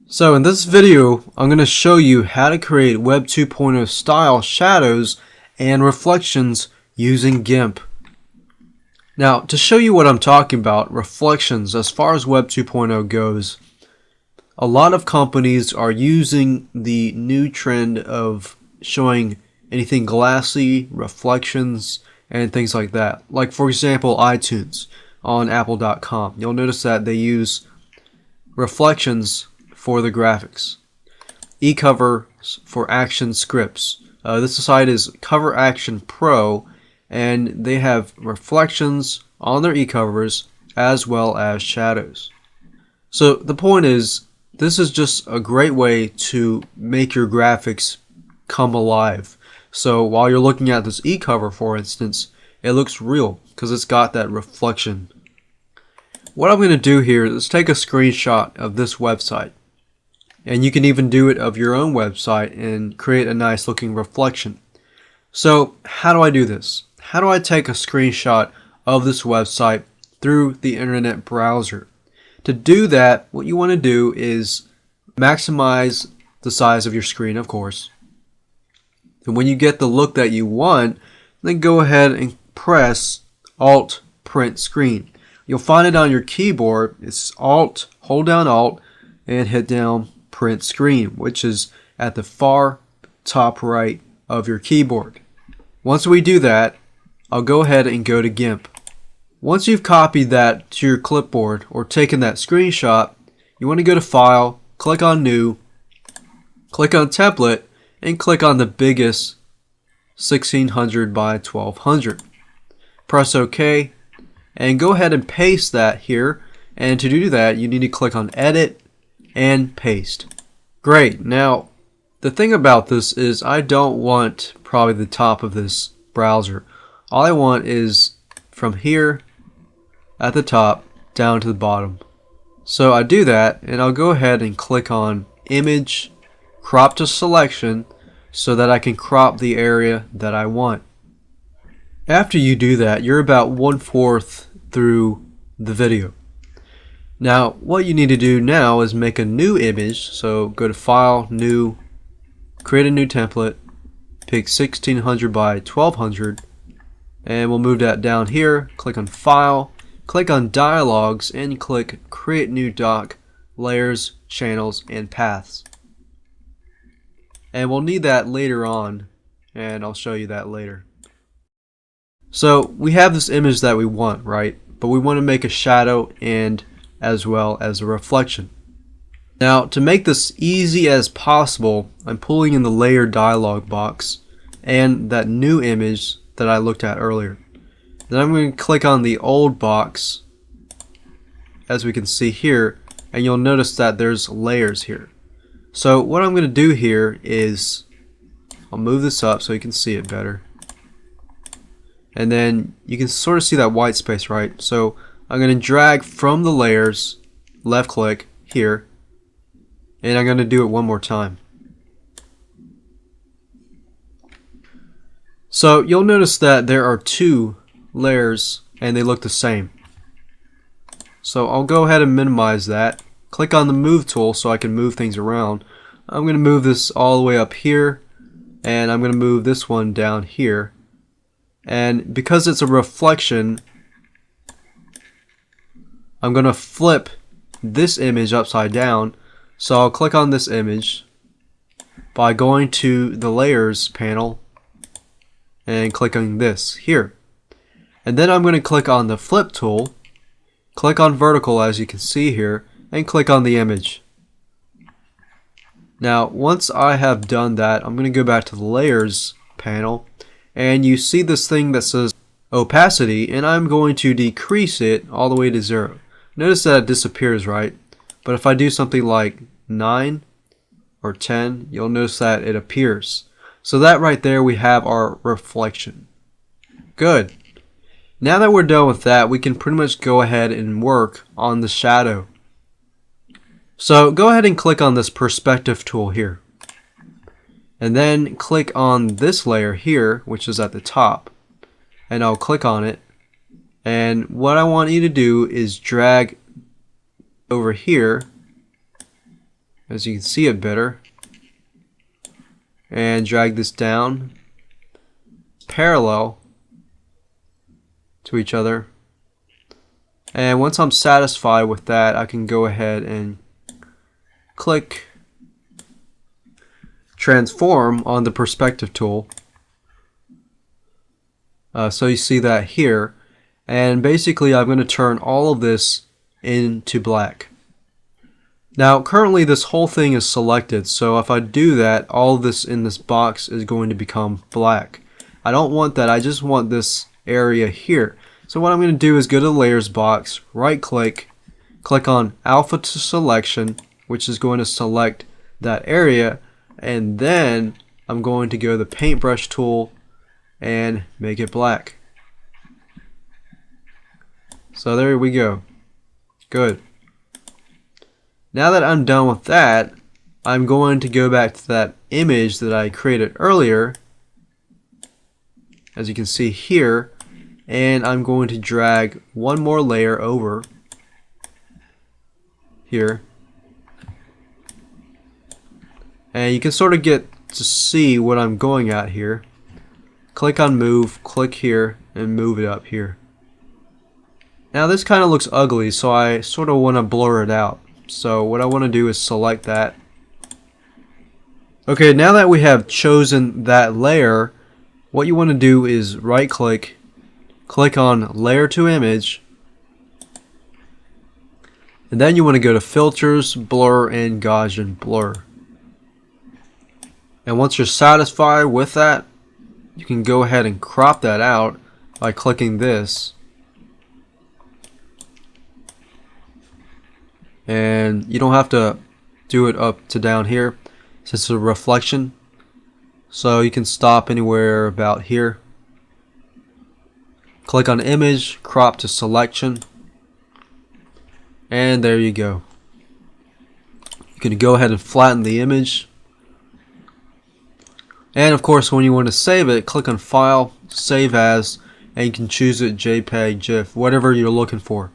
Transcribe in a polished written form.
So in this video, I'm going to show you how to create Web 2.0 style shadows and reflections using Gimp. Now, to show you what I'm talking about, reflections as far as Web 2.0 goes, a lot of companies are using the new trend of showing anything glassy, reflections, and things like that. Like for example, iTunes on Apple.com. You'll notice that they use reflections for the graphics. eCovers for action scripts. This site is Cover Action Pro, and they have reflections on their eCovers as well as shadows. So the point is, this is just a great way to make your graphics come alive. So while you're looking at this eCover, for instance, it looks real because it's got that reflection. What I'm going to do here is take a screenshot of this website. And you can even do it of your own website and create a nice looking reflection. So how do I do this? How do I take a screenshot of this website through the internet browser? To do that, what you want to do is maximize the size of your screen, of course. And when you get the look that you want, then go ahead and press Alt Print Screen. You'll find it on your keyboard. It's Alt, hold down Alt, and hit down Print Screen, which is at the far top right of your keyboard. Once we do that, I'll go ahead and go to Gimp. Once you've copied that to your clipboard or taken that screenshot, you want to go to File, click on New, click on Template, and click on the biggest 1600 by 1200. Press OK, and go ahead and paste that here. And to do that, you need to click on Edit and paste. Great. Now the thing about this is I don't want probably the top of this browser. All I want is from here at the top down to the bottom. So I do that, and I'll go ahead and click on Image, Crop to Selection, so that I can crop the area that I want. After you do that, you're about 1/4 through the video. Now, what you need to do now is make a new image. So go to File, New, create a new template, pick 1600 by 1200, and we'll move that down here. Click on File, click on Dialogues, and click Create New Doc, Layers, Channels, and Paths. And we'll need that later on, and I'll show you that later. So we have this image that we want, right? But we want to make a shadow and as well as a reflection. Now, to make this easy as possible, I'm pulling in the layer dialog box and that new image that I looked at earlier. Then I'm going to click on the old box, as we can see here, and you'll notice that there's layers here. So what I'm going to do here is I'll move this up so you can see it better. And then you can sort of see that white space, right? So I'm going to drag from the layers, left click here, and I'm going to do it one more time. So you'll notice that there are two layers and they look the same. So I'll go ahead and minimize that. Click on the move tool so I can move things around. I'm going to move this all the way up here, and I'm going to move this one down here. And because it's a reflection, I'm going to flip this image upside down. So I'll click on this image by going to the Layers panel and clicking this here. And then I'm going to click on the Flip tool, click on Vertical as you can see here, and click on the image. Now once I have done that, I'm going to go back to the Layers panel, and you see this thing that says Opacity, and I'm going to decrease it all the way to 0. Notice that it disappears, right? But if I do something like 9 or 10, you'll notice that it appears. So that right there, we have our reflection. Good. Now that we're done with that, we can pretty much go ahead and work on the shadow. So go ahead and click on this perspective tool here. And then click on this layer here, which is at the top. And I'll click on it. And what I want you to do is drag over here as you can see it better, and drag this down parallel to each other. And once I'm satisfied with that, I can go ahead and click transform on the perspective tool. So you see that here, and basically I'm going to turn all of this into black. Now currently this whole thing is selected, so if I do that, all of this in this box is going to become black. I don't want that, I just want this area here. So what I'm going to do is go to the layers box, right click, click on alpha to selection, which is going to select that area, and then I'm going to go to the paintbrush tool and make it black. So there we go. Good. Now that I'm done with that, I'm going to go back to that image that I created earlier, as you can see here, and I'm going to drag one more layer over here, and you can sort of get to see what I'm going at here. Click on move, click here, and move it up here. Now this kind of looks ugly, so I sort of want to blur it out. So what I want to do is select that. Okay, now that we have chosen that layer, what you want to do is right click, click on layer to image, and then you want to go to filters, blur, and Gaussian blur. And once you're satisfied with that, you can go ahead and crop that out by clicking this. And you don't have to do it up to down here since it's a reflection, so you can stop anywhere about here. Click on image, crop to selection, and there you go. You can go ahead and flatten the image, and of course when you want to save it, click on file, save as, and you can choose it JPEG, GIF, whatever you're looking for.